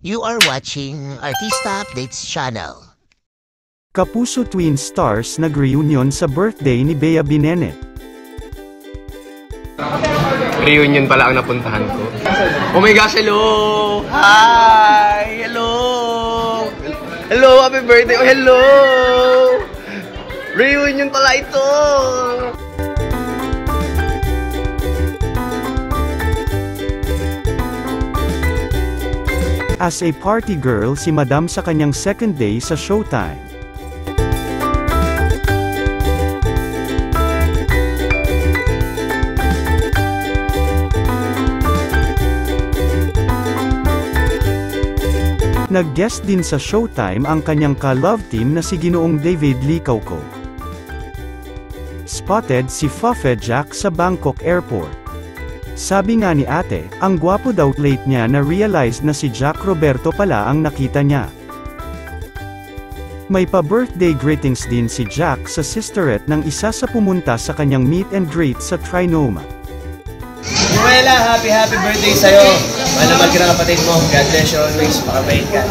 You are watching Artista Updates channel. Kapuso Twin Stars nag-reunion sa birthday ni Bea Binene. Reunion pala ang napuntahan ko. Oh my gosh, hello! Hi! Hello! Hello! Happy birthday! Oh, hello! Reunion pala ito! As a party girl si Madam sa kanyang second day sa Showtime. Nag-guest din sa Showtime ang kanyang ka-love team na si Ginoong David Licauco. Spotted si Fuffet Jack sa Bangkok Airport. Sabi nga ni ate, ang gwapo daw late niya na realize na si Jack Roberto pala ang nakita niya. May pa-birthday greetings din si Jack sa sisterette ng isa sa pumunta sa kanyang meet and greet sa Trinoma. Noela, happy birthday sa'yo. Mahal na mahal ka ng kapatid mo. God bless you always. Makabait ka.